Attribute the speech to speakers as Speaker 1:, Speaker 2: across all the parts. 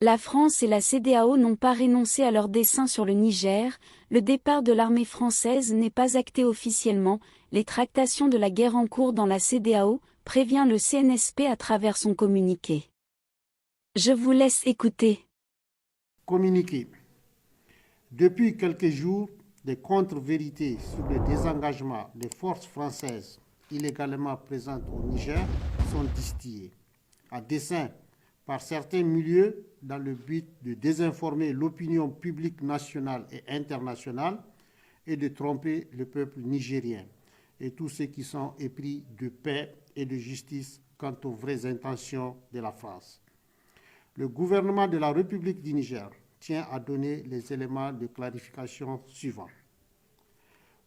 Speaker 1: La France et la CEDEAO n'ont pas renoncé à leur dessein sur le Niger, le départ de l'armée française n'est pas acté officiellement, les tractations de la guerre en cours dans la CEDEAO, prévient le CNSP à travers son communiqué. Je vous laisse écouter.
Speaker 2: Communiqué. Depuis quelques jours, des contre-vérités sur le désengagement des forces françaises illégalement présentes au Niger sont distillées, à dessein par certains milieux dans le but de désinformer l'opinion publique nationale et internationale et de tromper le peuple nigérien et tous ceux qui sont épris de paix et de justice quant aux vraies intentions de la France. Le gouvernement de la République du Niger tient à donner les éléments de clarification suivants.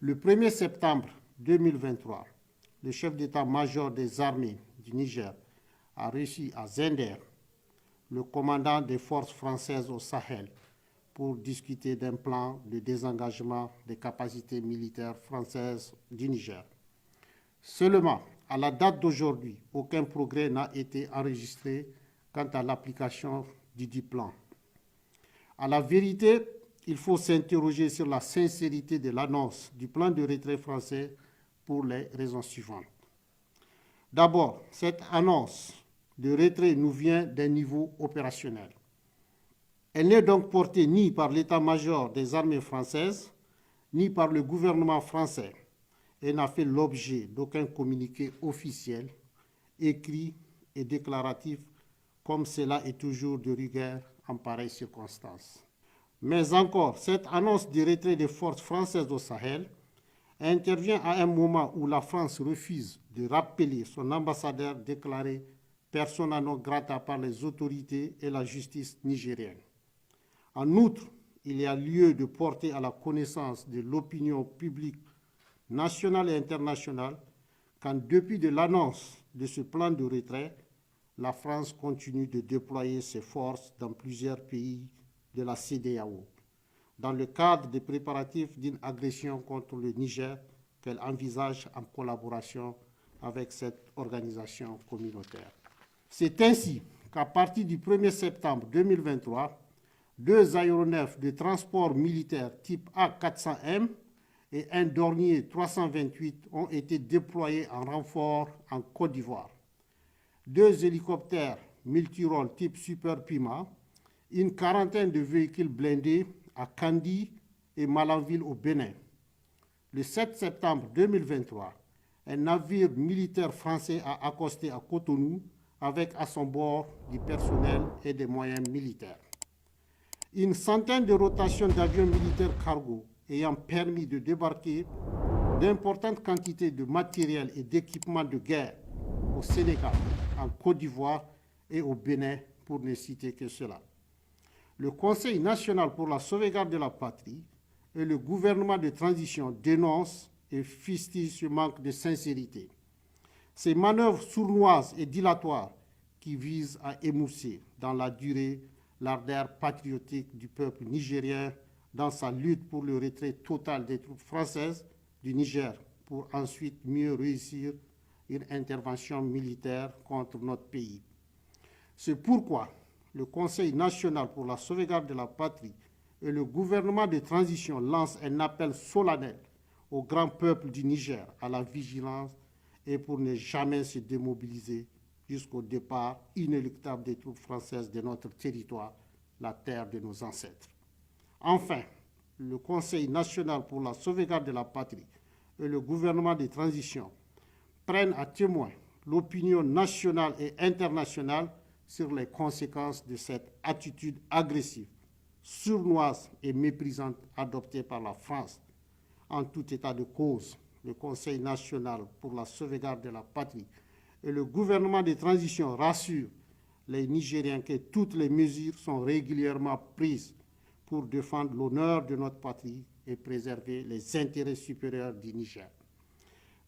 Speaker 2: Le 1er septembre 2023, le chef d'état-major des armées du Niger a reçu à Zender le commandant des forces françaises au Sahel pour discuter d'un plan de désengagement des capacités militaires françaises du Niger. Seulement, à la date d'aujourd'hui, aucun progrès n'a été enregistré quant à l'application du plan. À la vérité, il faut s'interroger sur la sincérité de l'annonce du plan de retrait français pour les raisons suivantes. D'abord, cette annonce de retrait nous vient d'un niveau opérationnel. Elle n'est donc portée ni par l'état-major des armées françaises, ni par le gouvernement français, et n'a fait l'objet d'aucun communiqué officiel, écrit et déclaratif, comme cela est toujours de rigueur en pareilles circonstances. Mais encore, cette annonce de retrait des forces françaises au Sahel intervient à un moment où la France refuse de rappeler son ambassadeur déclaré persona non grata par les autorités et la justice nigérienne. En outre, il y a lieu de porter à la connaissance de l'opinion publique nationale et internationale qu'en dépit de l'annonce de ce plan de retrait, la France continue de déployer ses forces dans plusieurs pays de la CEDEAO, dans le cadre des préparatifs d'une agression contre le Niger qu'elle envisage en collaboration avec cette organisation communautaire. C'est ainsi qu'à partir du 1er septembre 2023, 2 aéronefs de transport militaire type A400M et un Dornier 328 ont été déployés en renfort en Côte d'Ivoire. 2 hélicoptères multirôles type Super Puma, une quarantaine de véhicules blindés à Kandi et Malanville au Bénin. Le 7 septembre 2023, un navire militaire français a accosté à Cotonou avec à son bord du personnel et des moyens militaires. Une centaine de rotations d'avions militaires cargo ayant permis de débarquer d'importantes quantités de matériel et d'équipements de guerre au Sénégal, en Côte d'Ivoire et au Bénin, pour ne citer que cela. Le Conseil national pour la sauvegarde de la patrie et le gouvernement de transition dénoncent et fustigent ce manque de sincérité. Ces manœuvres sournoises et dilatoires qui visent à émousser dans la durée l'ardeur patriotique du peuple nigérien dans sa lutte pour le retrait total des troupes françaises du Niger pour ensuite mieux réussir une intervention militaire contre notre pays. C'est pourquoi le Conseil national pour la sauvegarde de la patrie et le gouvernement de transition lancent un appel solennel au grand peuple du Niger à la vigilance et pour ne jamais se démobiliser jusqu'au départ inéluctable des troupes françaises de notre territoire, la terre de nos ancêtres. Enfin, le Conseil national pour la sauvegarde de la patrie et le gouvernement de transition prennent à témoin l'opinion nationale et internationale sur les conséquences de cette attitude agressive, sournoise et méprisante adoptée par la France. En tout état de cause, le Conseil national pour la sauvegarde de la patrie et le gouvernement de transition rassurent les Nigériens que toutes les mesures sont régulièrement prises pour défendre l'honneur de notre patrie et préserver les intérêts supérieurs du Niger.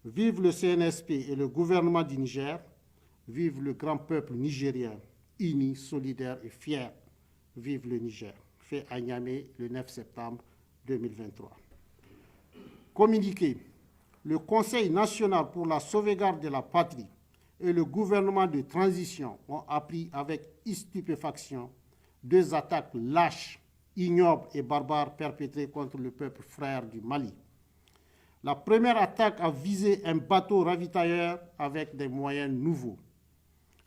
Speaker 2: Vive le CNSP et le gouvernement du Niger, vive le grand peuple nigérien, uni, solidaire et fier. Vive le Niger. Fait à Niamey le 9 septembre 2023. Communiqué. Le Conseil national pour la sauvegarde de la patrie et le gouvernement de transition ont appris avec stupéfaction 2 attaques lâches, ignobles et barbares perpétrées contre le peuple frère du Mali. La première attaque a visé un bateau ravitailleur avec des moyens nouveaux.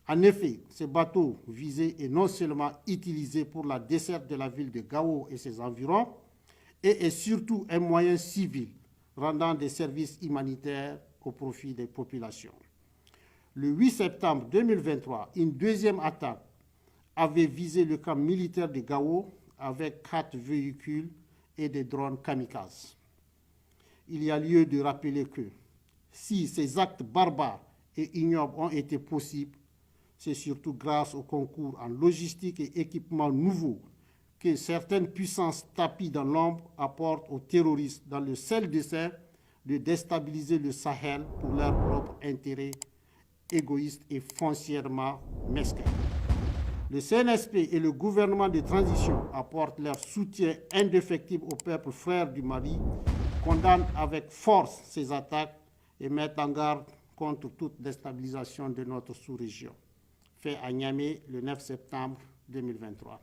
Speaker 2: En effet, ce bateau visé est non seulement utilisé pour la desserte de la ville de Gao et ses environs, et est surtout un moyen civil rendant des services humanitaires au profit des populations. Le 8 septembre 2023, une deuxième attaque avait visé le camp militaire de Gao avec 4 véhicules et des drones kamikazes. Il y a lieu de rappeler que si ces actes barbares et ignobles ont été possibles, c'est surtout grâce au concours en logistique et équipements nouveaux que certaines puissances tapies dans l'ombre apportent aux terroristes dans le seul dessein de déstabiliser le Sahel pour leur propre intérêt égoïste et foncièrement mesquin. Le CNSP et le gouvernement de transition apportent leur soutien indéfectible au peuple frère du Mali, condamnent avec force ces attaques et mettent en garde contre toute déstabilisation de notre sous-région. Fait à Niamey le 9 septembre 2023.